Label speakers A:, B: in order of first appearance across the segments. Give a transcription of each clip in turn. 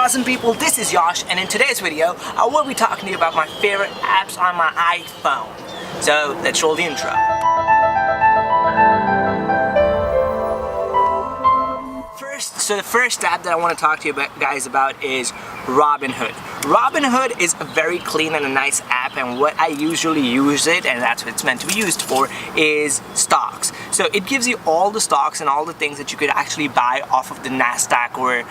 A: awesome people, this is Yash, and in today's video I will be talking to you about my favorite apps on my iPhone. So let's roll the intro. The first app that I want to talk to you guys about is Robinhood. Robinhood is a very clean and a nice app, and what I usually use it, and that's what it's meant to be used for, is stocks. So it gives you all the stocks and all the things that you could actually buy off of the NASDAQ or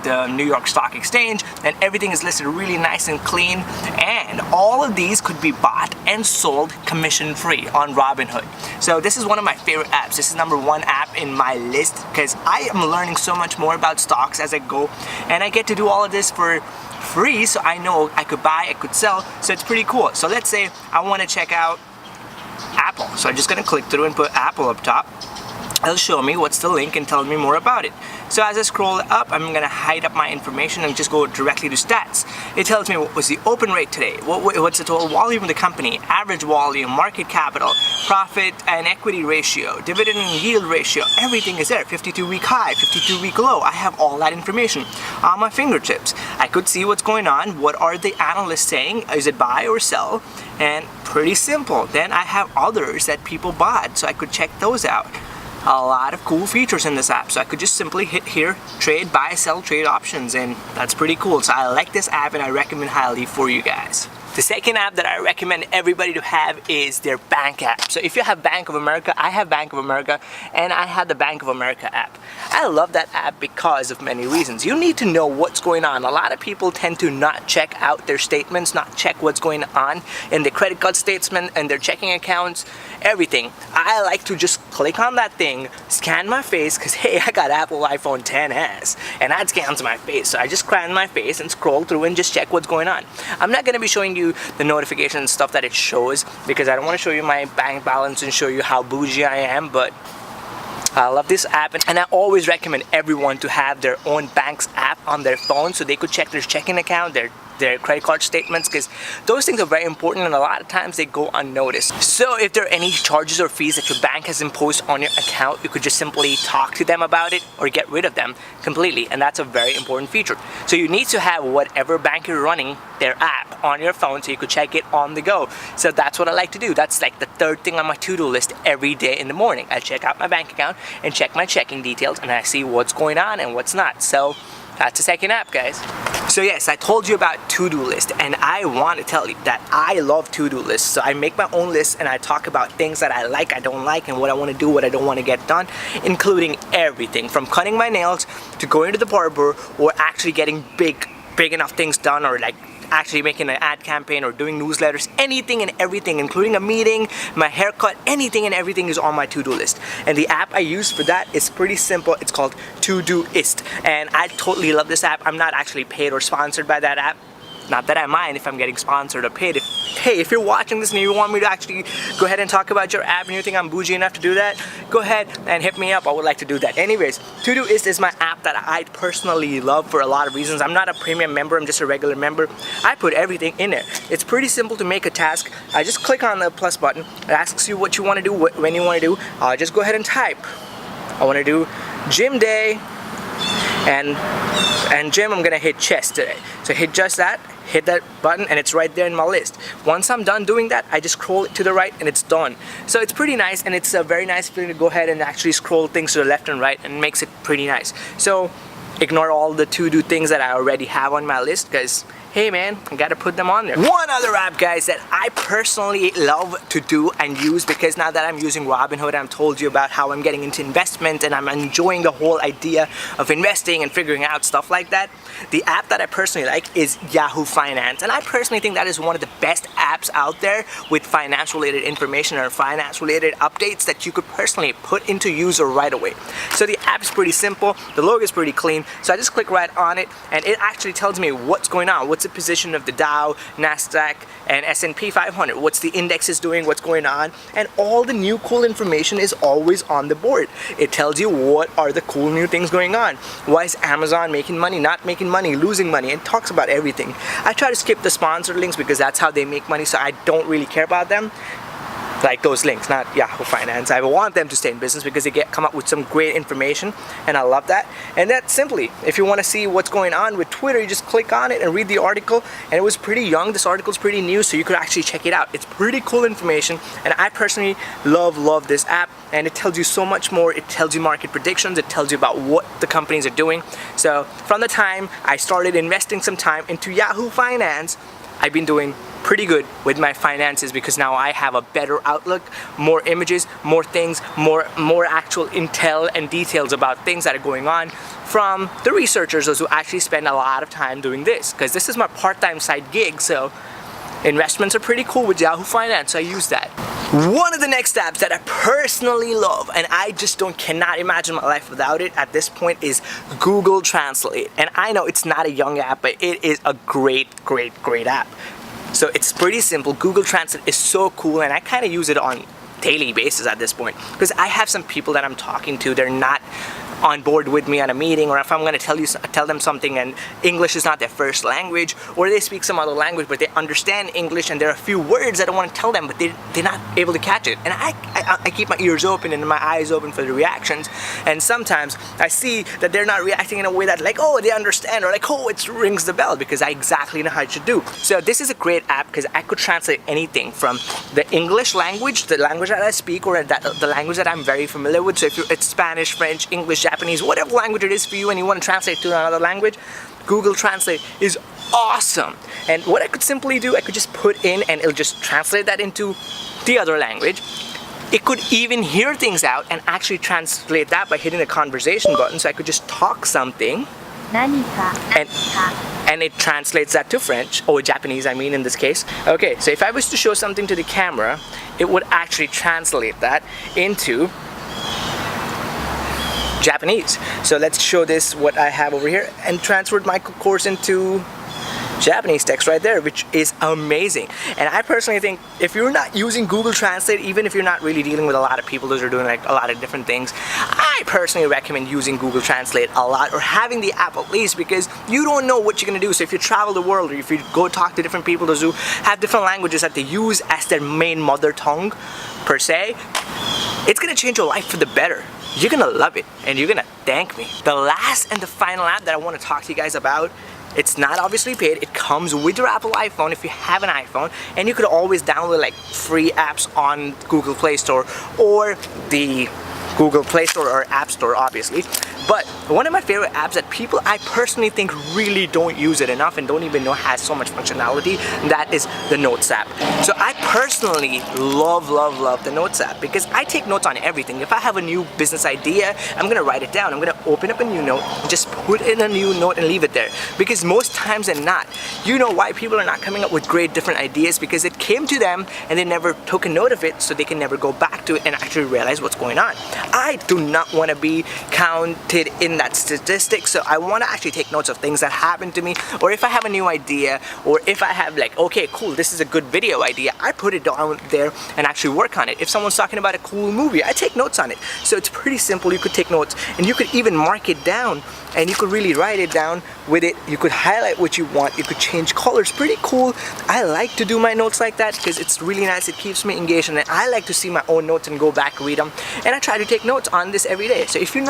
A: the New York Stock Exchange, and everything is listed really nice and clean, and all of these could be bought and sold commission free on Robinhood. So this is one of my favorite apps. This is #1 app in my list because I am learning so much more about stocks as I go, and I get to do all of this for free, so I know I could buy, I could sell, so it's pretty cool. So let's say I want to check out Apple, so I'm just gonna click through and put Apple up top. It'll show me what's the link and tell me more about it. So as I scroll up, I'm gonna hide up my information and just go directly to stats. It tells me what was the open rate today, what's the total volume of the company, average volume, market capital, profit and equity ratio, dividend and yield ratio, everything is there. 52-week high, 52-week low. I have all that information on my fingertips. I could see what's going on, what are the analysts saying, is it buy or sell, and pretty simple. Then I have others that people bought, so I could check those out. A lot of cool features in this app, so I could just simply hit here, trade, buy, sell, trade options, and that's pretty cool. So I like this app and I recommend highly for you guys. The second app that I recommend everybody to have is their bank app. So if you have Bank of America, I have Bank of America, and I have the Bank of America app. I love that app because of many reasons. You need to know what's going on. A lot of people tend to not check out their statements, not check what's going on in their credit card statement and their checking accounts, everything. I like to just click on that thing, scan my face, because hey, I got Apple iPhone XS, and that scans my face. So I just scan my face and scroll through and just check what's going on. I'm not going to be showing you the notifications and stuff that it shows because I don't want to show you my bank balance and show you how bougie I am, but I love this app, and I always recommend everyone to have their own bank's app on their phone so they could check their checking account, their credit card statements, because those things are very important and a lot of times they go unnoticed. So if there are any charges or fees that your bank has imposed on your account, you could just simply talk to them about it or get rid of them completely, and that's a very important feature. So you need to have whatever bank you're running, their app on your phone so you could check it on the go. So that's what I like to do. That's like the third thing on my to-do list every day in the morning. I check out my bank account and check my checking details, and I see what's going on and what's not. So that's the second app, guys. So yes, I told you about ToDo List, and I want to tell you that I love ToDo Lists. So I make my own list and I talk about things that I like, I don't like, and what I want to do, what I don't want to get done, including everything from cutting my nails to going to the barber or actually getting big enough things done, or like actually making an ad campaign or doing newsletters. Anything and everything, including a meeting, my haircut, anything and everything is on my to-do list. And the app I use for that is pretty simple. It's called ToDo List, and I totally love this app. I'm not actually paid or sponsored by that app. Not that I mind if I'm getting sponsored or paid. If you're watching this and you want me to actually go ahead and talk about your app and you think I'm bougie enough to do that, go ahead and hit me up. I would like to do that. Anyways, ToDo List is my app that I personally love for a lot of reasons. I'm not a premium member, I'm just a regular member. I put everything in there. It's pretty simple to make a task. I just click on the plus button. It asks you what you want to do, when you want to do. Just go ahead and type. I want to do gym day, and gym, I'm gonna hit chest today. So hit just that, hit that button, and it's right there in my list. Once I'm done doing that, I just scroll it to the right and it's done. So it's pretty nice, and it's a very nice feeling to go ahead and actually scroll things to the left and right, and makes it pretty nice. So ignore all the to-do things that I already have on my list, because hey man, I gotta put them on there. One other app, guys, that I personally love to do and use, because now that I'm using Robinhood, I've told you about how I'm getting into investment and I'm enjoying the whole idea of investing and figuring out stuff like that. The app that I personally like is Yahoo Finance, and I personally think that is one of the best apps out there with finance related information or finance related updates that you could personally put into user right away. So the app is pretty simple, the logo is pretty clean, so I just click right on it and it actually tells me what's going on, what's the position of the Dow, NASDAQ, and S&P 500, what's the index is doing, what's going on, and all the new cool information is always on the board. It tells you what are the cool new things going on. Why is Amazon making money, not making money, losing money, and talks about everything. I try to skip the sponsored links because that's how they make money, so I don't really care about them. like those links, not Yahoo Finance. I want them to stay in business because they come up with some great information, and I love that. And that's simply, if you want to see what's going on with Twitter, you just click on it and read the article. And it was pretty young. This article's pretty new, so you could actually check it out. It's pretty cool information, and I personally love this app. And it tells you so much more. It tells you market predictions. It tells you about what the companies are doing. So from the time I started investing some time into Yahoo Finance, I've been doing pretty good with my finances because now I have a better outlook, more images, more things, more actual intel and details about things that are going on from the researchers, those who actually spend a lot of time doing this, because this is my part-time side gig. So investments are pretty cool with Yahoo Finance, so I use that. One of the next apps that I personally love, and I just cannot imagine my life without it at this point, is Google Translate. And I know it's not a young app, but it is a great app. So it's pretty simple. Google Translate is so cool, and I kind of use it on daily basis at this point, because I have some people that I'm talking to, they're not on board with me on a meeting, or if I'm going to tell them something and English is not their first language, or they speak some other language but they understand English and there are a few words that I want to tell them but they're not able to catch it. And I keep my ears open and my eyes open for the reactions, and sometimes I see that they're not reacting in a way that like, oh, they understand, or like, oh, it rings the bell, because I exactly know how it should do. So this is a great app because I could translate anything from the English language, the language that I speak, or the language that I'm very familiar with. So if it's Spanish, French, English, Japanese, whatever language it is for you, and you want to translate to another language, Google Translate is awesome. And what I could simply do, I could just put in and it'll just translate that into the other language. It could even hear things out and actually translate that by hitting the conversation button. So I could just talk something and it translates that to French, or Japanese I mean in this case. Okay, so if I was to show something to the camera, it would actually translate that into Japanese. So let's show this, what I have over here, and transferred my course into Japanese text right there, which is amazing. And I personally think if you're not using Google Translate, even if you're not really dealing with a lot of people those are doing like a lot of different things, I personally recommend using Google Translate a lot, or having the app at least, because you don't know what you're gonna do. So if you travel the world, or if you go talk to different people those who have different languages that they use as their main mother tongue per se, it's gonna change your life for the better. You're gonna love it and you're gonna thank me. The last and the final app that I want to talk to you guys about, it's not obviously paid. It comes with your Apple iPhone if you have an iPhone, and you could always download like free apps on Google Play Store or the Google Play Store or App Store obviously. But one of my favorite apps that people I personally think really don't use it enough and don't even know has so much functionality, that is the Notes app. So I personally love the Notes app because I take notes on everything. If I have a new business idea, I'm gonna write it down. I'm gonna open up a new note and just put in a new note and leave it there. Because most times than not, you know why people are not coming up with great different ideas? Because it came to them and they never took a note of it, so they can never go back to it and actually realize what's going on. I do not want to be counted in that statistic, so I want to actually take notes of things that happen to me, or if I have a new idea, or if I have like, okay, cool, this is a good video idea, I put it down there and actually work on it. If someone's talking about a cool movie, I take notes on it. So it's pretty simple. You could take notes and you could even mark it down, and you could really write it down with it. You could highlight what you want. You could change colors. Pretty cool. I like to do my notes like that because it's really nice. It keeps me engaged, and I like to see my own notes and go back, read them, and I try to take notes on this every day. So if you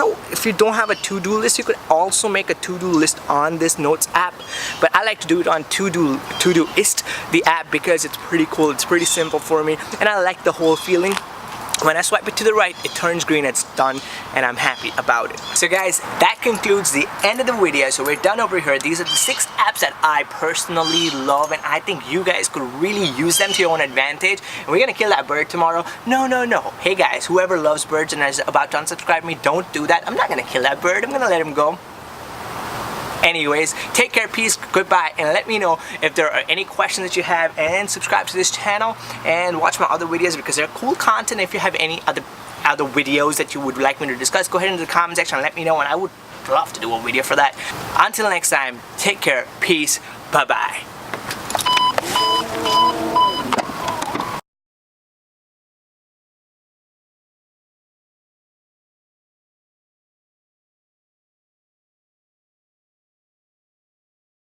A: don't have a to-do list, you could also make a to-do list on this Notes app. But I like to do it on Todoist, the app, because it's pretty cool. It's pretty simple for me, and I like the whole feeling. When I swipe it to the right, it turns green, it's done, and I'm happy about it. So guys, that concludes the end of the video. So we're done over here. These are the 6 apps that I personally love, and I think you guys could really use them to your own advantage. And we're gonna kill that bird tomorrow. No. Hey guys, whoever loves birds and is about to unsubscribe me, don't do that. I'm not gonna kill that bird. I'm gonna let him go. Anyways, take care, peace, goodbye, and let me know if there are any questions that you have, and subscribe to this channel and watch my other videos because they're cool content. If you have any other videos that you would like me to discuss, go ahead in the comment section and let me know, and I would love to do a video for that. Until next time, take care, peace, bye-bye.